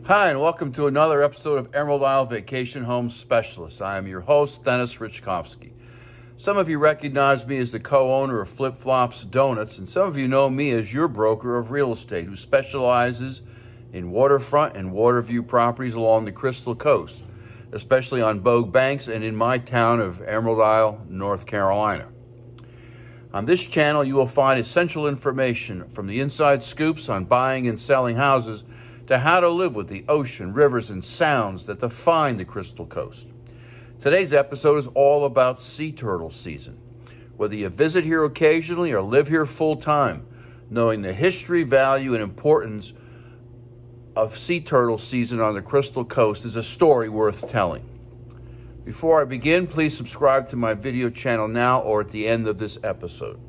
Hi, and welcome to another episode of Emerald Isle Vacation Home Specialist. I am your host, Dennis Richkovsky. Some of you recognize me as the co-owner of Flip Flops Donuts, and some of you know me as your broker of real estate who specializes in waterfront and water view properties along the Crystal Coast, especially on Bogue Banks and in my town of Emerald Isle, North Carolina. On this channel, you will find essential information from the inside scoops on buying and selling houses to how to live with the ocean, rivers, and sounds that define the Crystal Coast. Today's episode is all about sea turtle season. Whether you visit here occasionally or live here full-time, knowing the history, value, and importance of sea turtle season on the Crystal Coast is a story worth telling. Before I begin, please subscribe to my video channel now or at the end of this episode.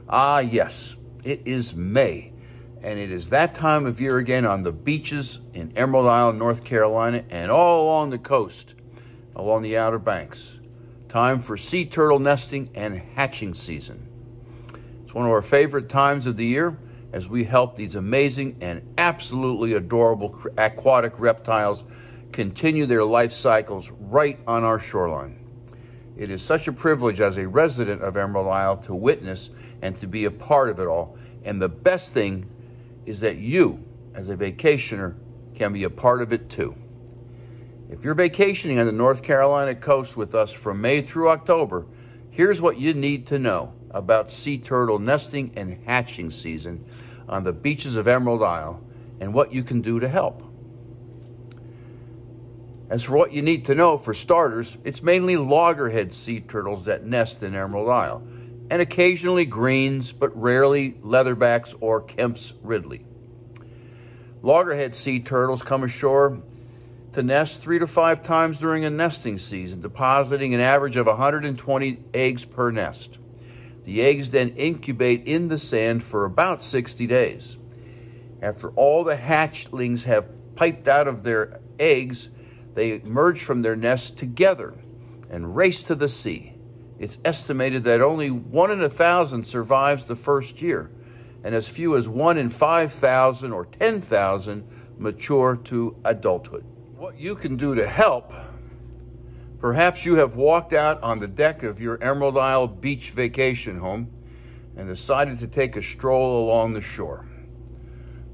Ah, yes, it is May. And it is that time of year again on the beaches in Emerald Isle, North Carolina, and all along the coast, along the Outer Banks. Time for sea turtle nesting and hatching season. It's one of our favorite times of the year as we help these amazing and absolutely adorable aquatic reptiles continue their life cycles right on our shoreline. It is such a privilege as a resident of Emerald Isle to witness and to be a part of it all. And the best thing is that you, as a vacationer, can be a part of it too. If you're vacationing on the North Carolina coast with us from May through October, here's what you need to know about sea turtle nesting and hatching season on the beaches of Emerald Isle and what you can do to help. As for what you need to know, for starters, it's mainly loggerhead sea turtles that nest in Emerald Isle, and occasionally greens, but rarely leatherbacks or Kemp's Ridley. Loggerhead sea turtles come ashore to nest 3 to 5 times during a nesting season, depositing an average of 120 eggs per nest. The eggs then incubate in the sand for about 60 days. After all the hatchlings have piped out of their eggs, they emerge from their nest together and race to the sea. It's estimated that only 1 in 1,000 survives the first year, and as few as 1 in 5,000 or 10,000 mature to adulthood. What you can do to help: perhaps you have walked out on the deck of your Emerald Isle beach vacation home and decided to take a stroll along the shore.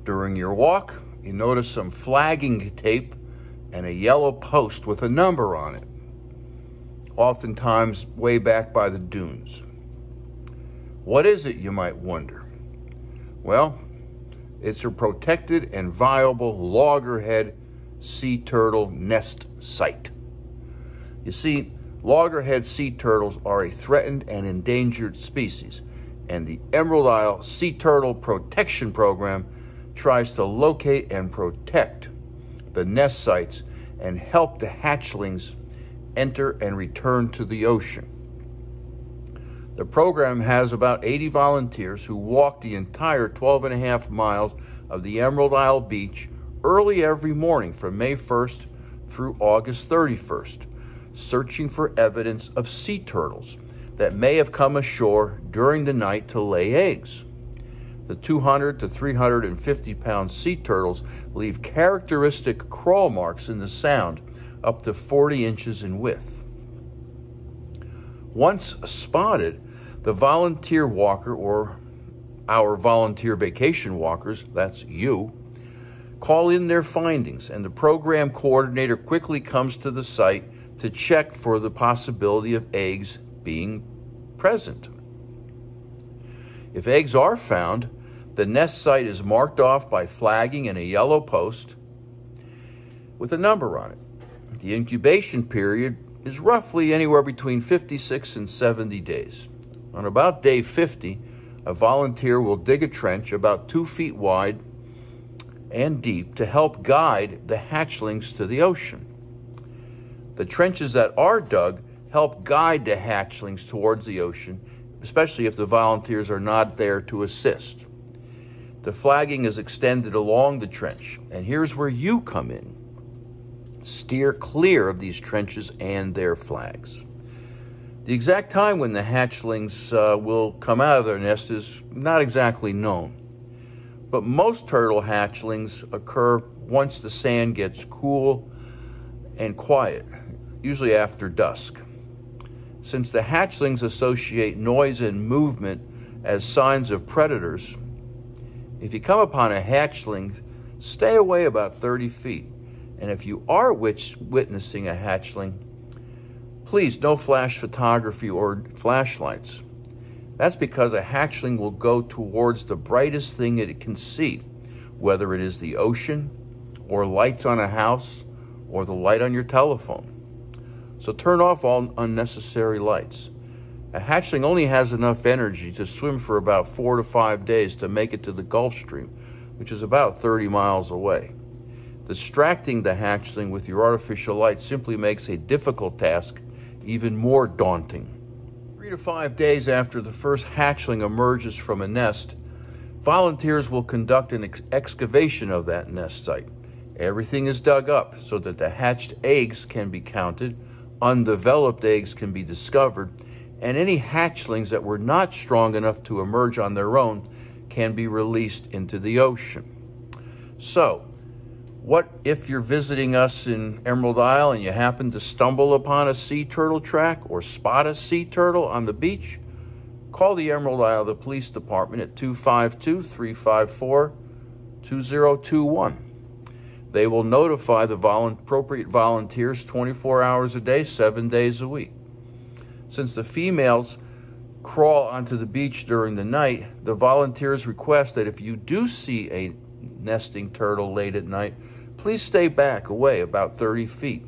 During your walk, you notice some flagging tape and a yellow post with a number on it, oftentimes way back by the dunes. What is it, you might wonder? Well, it's a protected and viable loggerhead sea turtle nest site. You see, loggerhead sea turtles are a threatened and endangered species, and the Emerald Isle Sea Turtle Protection Program tries to locate and protect the nest sites and help the hatchlings enter and return to the ocean. The program has about 80 volunteers who walk the entire 12.5 miles of the Emerald Isle beach early every morning from May 1st through August 31st, searching for evidence of sea turtles that may have come ashore during the night to lay eggs. The 200 to 350 pound sea turtles leave characteristic crawl marks in the sound up to 40 inches in width. Once spotted, the volunteer walker, or our volunteer vacation walkers, that's you, call in their findings, and the program coordinator quickly comes to the site to check for the possibility of eggs being present. If eggs are found, the nest site is marked off by flagging and a yellow post with a number on it. The incubation period is roughly anywhere between 56 and 70 days. On about day 50, a volunteer will dig a trench about 2 feet wide and deep to help guide the hatchlings to the ocean. The trenches that are dug help guide the hatchlings towards the ocean, especially if the volunteers are not there to assist. The flagging is extended along the trench, and here's where you come in. Steer clear of these trenches and their flags. The exact time when the hatchlings will come out of their nest is not exactly known, but most turtle hatchlings occur once the sand gets cool and quiet, usually after dusk. Since the hatchlings associate noise and movement as signs of predators, if you come upon a hatchling, stay away about 30 feet. And if you are witnessing a hatchling, please, no flash photography or flashlights. That's because a hatchling will go towards the brightest thing that it can see, whether it is the ocean, or lights on a house, or the light on your telephone. So turn off all unnecessary lights. A hatchling only has enough energy to swim for about 4 to 5 days to make it to the Gulf Stream, which is about 30 miles away. Distracting the hatchling with your artificial light simply makes a difficult task even more daunting. 3 to 5 days after the first hatchling emerges from a nest, volunteers will conduct an excavation of that nest site. Everything is dug up so that the hatched eggs can be counted, undeveloped eggs can be discovered, and any hatchlings that were not strong enough to emerge on their own can be released into the ocean. So, what if you're visiting us in Emerald Isle and you happen to stumble upon a sea turtle track or spot a sea turtle on the beach? Call the Emerald Isle Police Department at 252-354-2021. They will notify the appropriate volunteers 24 hours a day, 7 days a week. Since the females crawl onto the beach during the night, the volunteers request that if you do see a nesting turtle late at night, please stay back away about 30 feet.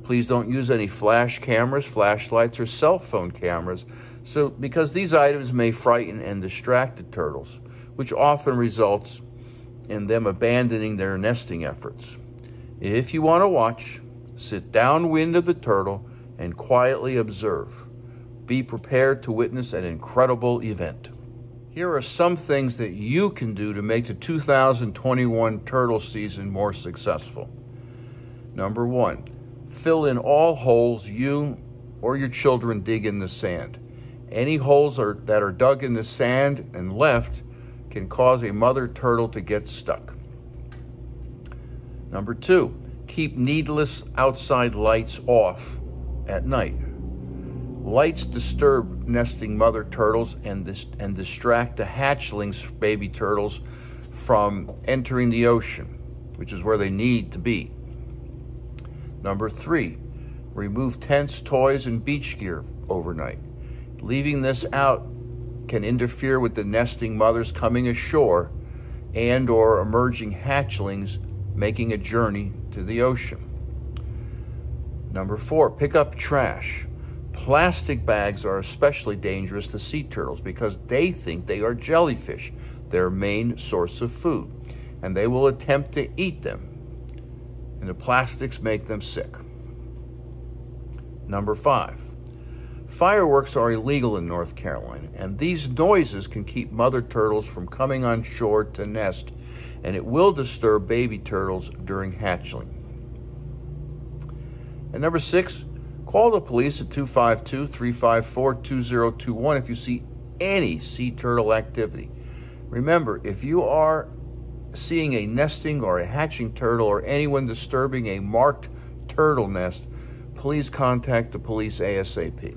Please don't use any flash cameras, flashlights, or cell phone cameras, because these items may frighten and distract the turtles, which often results in them abandoning their nesting efforts. If you want to watch, sit downwind of the turtle and quietly observe. Be prepared to witness an incredible event. Here are some things that you can do to make the 2021 turtle season more successful. Number 1, fill in all holes you or your children dig in the sand. Any holes that are dug in the sand and left can cause a mother turtle to get stuck. Number 2, keep needless outside lights off at night. Lights disturb nesting mother turtles and distract the hatchlings, baby turtles, from entering the ocean, which is where they need to be. Number 3, remove tents, toys, and beach gear overnight. Leaving this out can interfere with the nesting mothers coming ashore and or emerging hatchlings making a journey to the ocean. Number 4, pick up trash. Plastic bags are especially dangerous to sea turtles because they think they are jellyfish, their main source of food, and they will attempt to eat them, and the plastics make them sick. Number 5, fireworks are illegal in North Carolina, and these noises can keep mother turtles from coming on shore to nest, and it will disturb baby turtles during hatchling. And number 6, call the police at 252-354-2021 if you see any sea turtle activity. Remember, if you are seeing a nesting or a hatching turtle or anyone disturbing a marked turtle nest, please contact the police ASAP.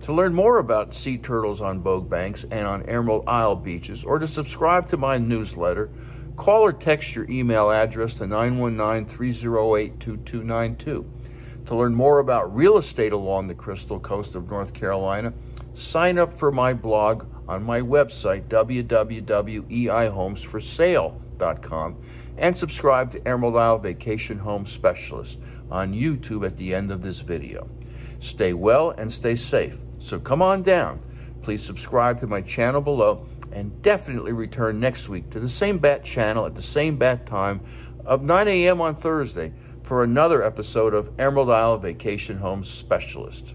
To learn more about sea turtles on Bogue Banks and on Emerald Isle beaches, or to subscribe to my newsletter, call or text your email address to 919-308-2292. To learn more about real estate along the Crystal Coast of North Carolina, sign up for my blog on my website, www.eihomesforsale.com, and subscribe to Emerald Isle Vacation Home Specialist on YouTube at the end of this video. Stay well and stay safe. So come on down. Please subscribe to my channel below and definitely return next week to the same bat channel at the same bat time of 9 a.m. on Thursday for another episode of Emerald Isle Vacation Home Specialist.